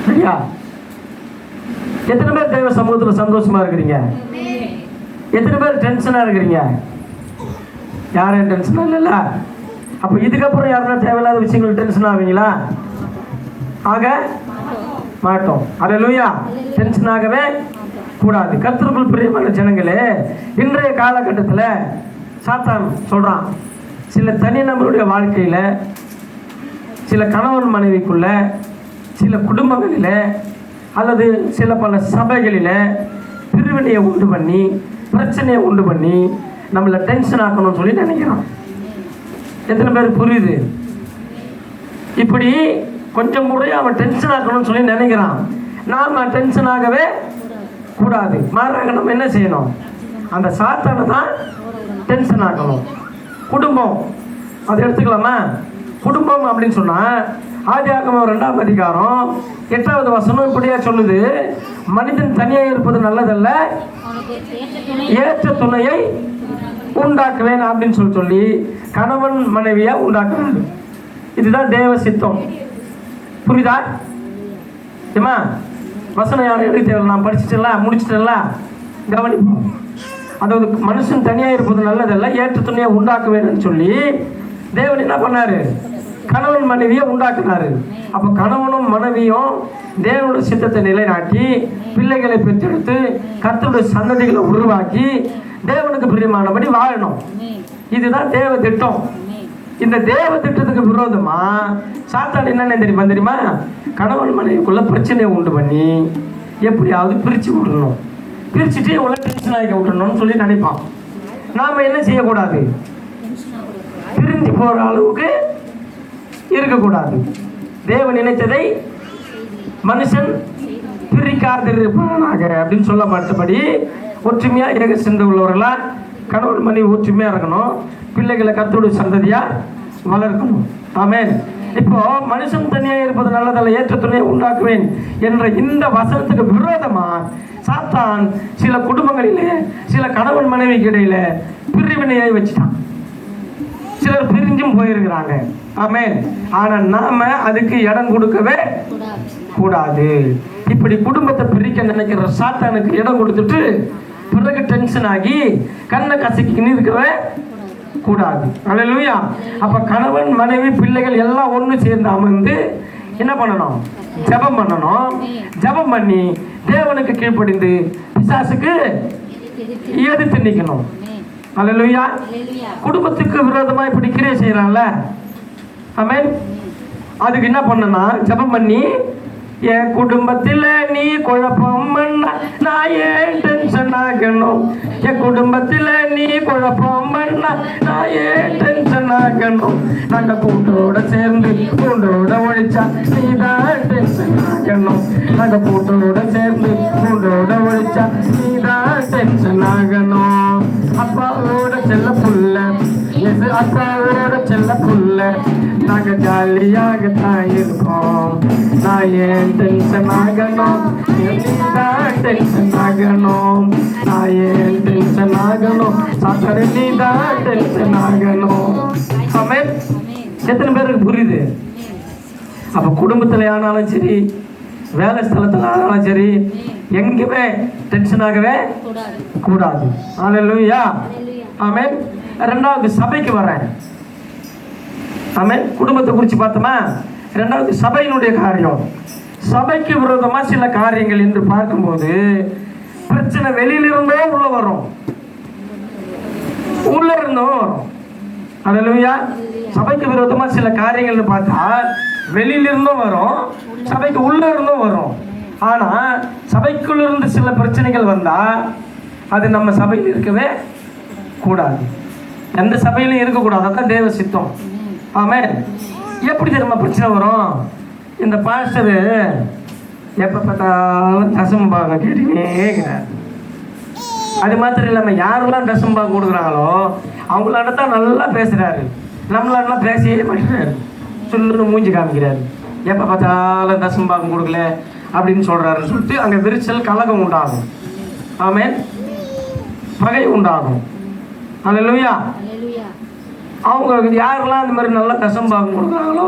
சரியா? எத்தனை பேர் தெய்வ சமூகத்தில் சந்தோஷமா இருக்கிறீங்க? எத்தனை பேர் டென்ஷனா இருக்கிறீங்க? யாரும் டென்ஷனா இல்லைல்ல? அப்போ இதுக்கப்புறம் யாருன்னா தேவையில்லாத விஷயங்கள் டென்ஷன் ஆவீங்களா? ஆக மாட்டோம். அல்லேலூயா. டென்ஷன் ஆகவே கூடாது. கர்த்தருக்குள் பிரியமான ஜனங்களே, இன்றைய காலகட்டத்தில் சாத்தான் சொல்றான், சில தனிநபருடைய வாழ்க்கையில, சில கணவன் மனைவிக்குள்ள, சில குடும்பங்களில் அல்லது சில பல சபைகளில் பிரிவினையை உண்டு பண்ணி, பிரச்சனையை உண்டு பண்ணி நம்மளை டென்ஷன் ஆக்கணும்னு சொல்லி நினைக்கிறான். எத்தனை பேர் புரியுது? இப்படி கொஞ்சம் கூட அவன் டென்ஷன் ஆக்கணும்னு சொல்லி நினைக்கிறான். நாம் டென்ஷன் ஆகவே கூடாது. மாறாக நம்ம என்ன செய்யணும்? அந்த சாத்தானை தான் டென்ஷன் ஆக்கணும். குடும்பம் அதை எடுத்துக்கலாமா? குடும்பம் அப்படின்னு சொன்னால் ஆதியாகமம் 2ஆம் அதிகாரம் 8வது வசனம் இப்படியா சொல்லுது, மனிதன் தனியாக இருப்பது நல்லதல்ல, ஏற்ற துணையை உண்டாக்குவேன் அப்படின்னு சொல்லி கணவன் மனைவியா உண்டாக்குறாரு. இதுதான் தேவ சித்தம். புரியுதா? ஏமா வசனம் யாரும் எழுதி தேவை, நான் படிச்சுட்டேன்ல, முடிச்சுட்டேன்ல, கவனிப்போம். அதாவது மனுஷன் தனியாக இருப்பது நல்லதல்ல, ஏற்ற துணையை உண்டாக்குவேன்னு சொல்லி தேவன் என்ன பண்ணாரு? கணவன் மனைவியை உண்டாக்குனாரு. அப்போ கணவனும் மனைவியும் தேவனுடைய சித்தத்தை நிலைநாட்டி பிள்ளைகளை பெற்றெடுத்து கர்த்தருடைய சந்ததிகளை உருவாக்கி தேவனுக்கு பிரியமானபடி வாழணும். இதுதான் தேவ திட்டம். இந்த தேவ திட்டத்துக்கு விரோதமா சாத்தான் என்ன தெரியுமா? கணவன் மனைவிக்குள்ள பிரச்சனையை உண்டு பண்ணி எப்படியாவது பிரித்து விடணும், பிரிச்சுட்டு இவங்களை டென்ஷன் ஆகி விடணும்னு சொல்லி நினைப்பான். நாம் என்ன செய்யக்கூடாது? பிரிஞ்சு போகிற அளவுக்கு இருக்கக்கூடாது. தேவன் நினைத்ததை மனுஷன் பிரிக்காதிருப்பானாக அப்படின்னு சொல்ல மாட்டபடி ஒற்றுமையாக ஏக சிந்தை உள்ளவர்களா கணவன் மனைவி ஒற்றுமையாக இருக்கணும், பிள்ளைகளை கர்த்தருடைய சந்ததியா வளர்க்கணும். ஆமென். இப்போ மனுஷன் தனியாக இருப்பது நல்லதல்ல, ஏற்ற துணையை உண்டாக்குவேன் என்ற இந்த வசனத்துக்கு விரோதமா சாத்தான் சில குடும்பங்களிலே, சில கணவன் மனைவிக்கு இடையில பிரிவினையை வச்சுட்டான். சிலர் பிரிஞ்சும் போயிருக்கிறாங்க. ஆமென். ஆனா நாம அதுக்கு இடம் கொடுக்கவே கூடாது. இப்படி குடும்பத்தை பிரிக்க நினைக்கிற சாத்தானுக்கு இடம் கொடுத்துட்டு பிறகு டென்ஷன் ஆகி கண்ணை கசக்கின்னு இருக்கவே கூடாது. அல்லேலூயா. அப்ப கணவன் மனைவி பிள்ளைகள் எல்லாம் ஒன்று சேர்ந்து அமர்ந்து என்ன பண்ணணும்? ஜெபம் பண்ணணும். ஜெபம் பண்ணி தேவனுக்கு கீழ்ப்படிந்து பிசாசுக்கு எதிர்த்து நிற்கணும். அல்லேலூயா. குடும்பத்துக்கு விரோதமா இப்படி கிரியை செய்யறான்ல, ஆமென். அதுக்கு என்ன பண்ணனா? ஜெபம் பண்ணி, என் குடும்பத்தில் நீ குழப்பம் பண்ண நான் ஏன் டென்ஷன் ஆகணும், என் குடும்பத்தில் நீ குழப்பம் பண்ண நான் ஏன் டென்ஷன் ஆகணும், நாங்கள் கூட்டோட சேர்ந்து கூண்டோட ஒழிச்சா நீ தான் டென்ஷன் ஆகணும், நாங்கள் கூட்டோட சேர்ந்து கூண்டோட ஒழிச்சா நீ தான் டென்ஷன் ஆகணும். அப்பாவோட செல்ல புள்ள, அப்பாவோட செல்ல புள்ள, நாங்க ஜாலியாகத்தான் இருக்கோம், நான் ஏன் டென்ஷன் ஆகணும், டென்ஷன் ஆகணும், நான் ஏன் டென்ஷன் ஆகணும், சாத்தாரு நீ தான் டென்ஷன் ஆகணும். ஆமென். எத்தனை பேருக்கு புரியுது? அப்ப குடும்பத்துல ஆனாலும் சரி, வேலை ஸ்தலத்துல ஆனாலும் சரி, எங்கேயுமே டென்ஷன் ஆகவே கூடாது. அல்லேலூயா. ஆமென். ரெண்டாவது சபைக்கு வரேன். ஆமென். குடும்பத்தை குறித்து பார்த்தோமா? ரெண்டாவது சபையினுடைய காரியம். சபைக்கு விரோதமா சில காரியங்கள் என்று பார்க்கும்போது பிரச்சனை வெளியிலிருந்தோ உள்ள வரும், உள்ள இருந்தோ வரும். அல்லேலூயா. சபைக்கு விரோதமா சில காரியங்கள்னு பார்த்தா வெளியிலிருந்தும் வரும், சபைக்கு உள்ள இருந்தும் வரும். ஆனா சபைக்குள்ள இருந்து சில பிரச்சனைகள் வந்தா அது நம்ம சபையில் இருக்கவே கூடாது, எந்த சபையிலும் இருக்கக்கூடாது. அதான் தேவ சித்தம். ஆமென். எப்படி தெரியுமா பிரச்சனை வரும்? இந்த பாஸ்டரு எப்போ பார்த்தாலும் தசம்பாங்க கேட்டுக்கிட்டே இருக்கிறார். அது மாத்திரம் இல்லாமல் யாரெல்லாம் தசம்பாங்க கொடுக்குறாங்களோ அவங்களாண்ட தான் நல்லா பேசுகிறாரு, நம்மளாண்டலாம் பேசவே மாட்டேறாரு, சொல்லுன்னு மூஞ்சி காமிக்கிறாரு. எப்போ பார்த்தாலும் தசம்பாகம் கொடுக்கல அப்படின்னு சொல்கிறாருன்னு சொல்லிட்டு அங்கே விரிச்சல் கலகம் உண்டாகும். ஆமென். பகை உண்டாகும். அல்லேலூயா. அவங்க யாரெல்லாம் இந்த மாதிரி நல்லா தசம்பாகம் கொடுக்குறாங்களோ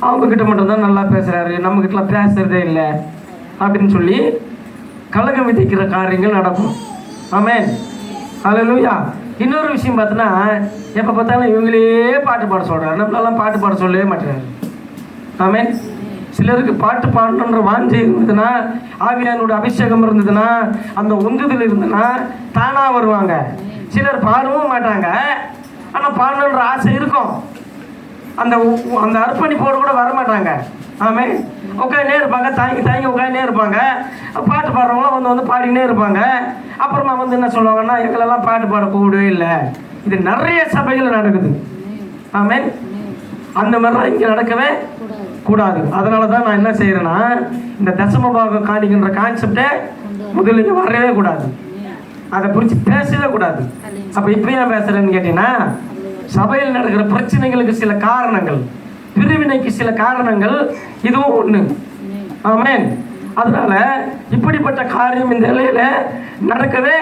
அவங்க கிட்ட மட்டும்தான் நல்லா பேசுகிறாரு, நம்மக்கிட்டலாம் பேசுகிறதே இல்லை அப்படின்னு சொல்லி கலகம் விதைக்கிற காரியங்கள் நடக்கும். ஆமென், ஹல்லேலூயா. இன்னொரு விஷயம் பார்த்தோன்னா, எப்போ பார்த்தாலும் இவங்களே பாட்டு பாட சொல்கிறாரு, நம்மளெல்லாம் பாட்டு பாட சொல்லவே மாட்டேறாரு. ஆமென். சிலருக்கு பாட்டு பாடணுன்ற வாஞ்சை இருந்ததுன்னா, ஆவியானோட அபிஷேகம் இருந்ததுன்னா, அந்த உந்துதல் இருந்ததுன்னா தானாக வருவாங்க. சிலர் பாடவும் மாட்டாங்க, ஆனால் பாடணுன்ற ஆசை இருக்கும், அந்த அந்த அர்ப்பணிப்போடு கூட வரமாட்டாங்க. ஆமென். உட்காந்துனே இருப்பாங்க, தாங்கி உட்காந்துனே இருப்பாங்க. பாட்டு பாடுறவங்களாம் வந்து பாடினே இருப்பாங்க. அப்புறமா வந்து என்ன சொல்லுவாங்கன்னா, எங்களெல்லாம் பாட்டு பாட கூடவே இல்லை. இது நிறைய சபைகள் நடக்குது. ஆமென். அந்த மாதிரிலாம் இங்கே நடக்கவே கூடாது. அதனால தான் நான் என்ன செய்கிறேன்னா, இந்த தசமபாகம் காணிக்கின்ற கான்செப்டை முதல்ல இங்கே வரவே கூடாது, அதை குறித்து பேசவே கூடாது. அப்போ இப்போ ஏன் பேசுகிறேன்னு கேட்டீங்கன்னா, சபையில் நடக்கிற பிரச்சனைகளுக்கு சில காரணங்கள், பிரிவினைக்கு சில காரணங்கள், இதுவும் ஒன்று. ஆமென். அதனால இப்படிப்பட்ட காரியம் இந்த நிலையில நடக்கவே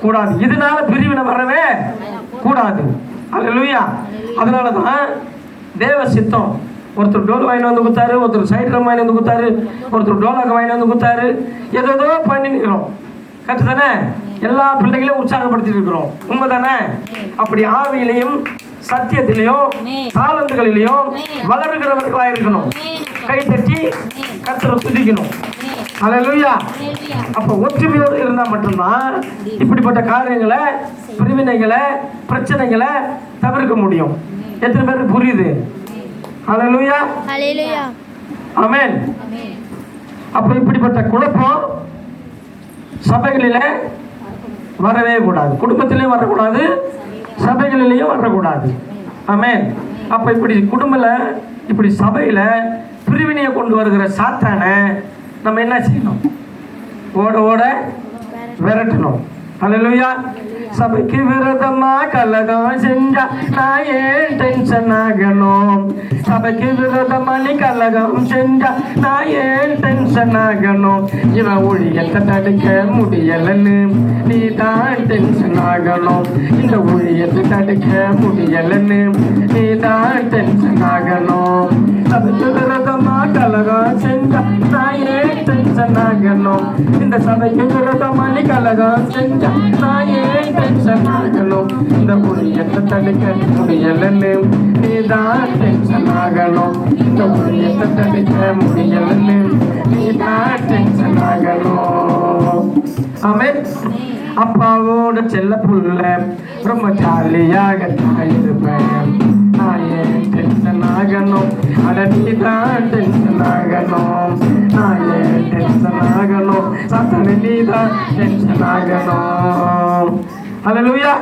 கூடாது. இதனால பிரிவினை வரவே கூடாது. ஹல்லேலூயா. அதனால தான் தேவ சித்தம். ஒருத்தர் டோல் வாங்கி வந்து கொடுத்தாரு, ஒருத்தர் சைட் ட்ரம் வாங்கி வந்து கொடுத்தாரு, ஒருத்தர் டோலாக வாங்கி வந்து கொடுத்தாரு, ஏதோ பண்ணி நிற்கிறோம். கரெக்டு தானே? எல்லா பிள்ளைகளையும் உற்சாகப்படுத்திட்டு இருக்கிறோம். உண்மை தானே? அப்படி ஆவியிலையும் சத்தியத்திலையும் தாளந்துகளிலையும் வளருகிறவர்களாக இருக்கணும். கை தட்டி கர்த்தரை துதிக்கணும். ஹல்லேலூயா. அப்போ ஒற்றுமையோடு இருந்தால் மட்டும்தான் இப்படிப்பட்ட காரியங்களை, பிரிவினைகளை, பிரச்சனைகளை தவிர்க்க முடியும். எத்தனை பேருக்கு புரியுது? ஹல்லேலூயா. ஆமென். அப்போ இப்படிப்பட்ட குழப்பம் சபைகளில வரவே கூடாது, குடும்பத்திலையும் வரக்கூடாது, சபைகளிலையும் வரக்கூடாது. ஆமென். அப்போ இப்படி குடும்பத்தில், இப்படி சபையில் பிரிவினையை கொண்டு வருகிற சாத்தானை நம்ம என்ன செய்யணும்? ஓட ஓட விரட்டணும். ஹல்லேலூயா. சபைக்கு விரோதமா கலகம் செஞ்சா நான் ஏன் டென்ஷன் ஆகணும்? சபைக்கு விரோதமா நீ கலகம் செஞ்சா நான் ஏன் டென்ஷன் ஆகணும்? இவன் ஊழியத்தை தடுக்க முடியலன்னு நீ தான் டென்ஷன் ஆகணும். இந்த ஊழியத்தை தடுக்க முடியலன்னு நீ தான் டென்ஷன் ஆகணும். சபைக்கு விரோதமா கலகம் செஞ்சா நான் ஏன் டென்ஷன் ஆகணும்? இந்த சபைக்கு விரோதமா நீ கலகம் செஞ்சா நான் ஏன் டென்ஷன் ஆகணும்? இந்த ஊழியத்தை தடுக்க முடியலன்னு நீ தான் டென்ஷன் ஆகணும். இந்த ஊழியத்தை தடுக்க முடியலன்னு நீ தான் டென்ஷன் ஆகணும். ஆமென். அப்பாவோட செல்ல புள்ள ரொம்ப ஜாலியாக இருப்பேன். நான் ஏன் டென்ஷன் ஆகணும்? அட நீ தான் டென்ஷன் ஆகணும். நான் ஏன் டென்ஷன் ஆகணும்? சாத்தானே நீ தான் டென்ஷன் ஆகணும். ஹல்லேலூயா.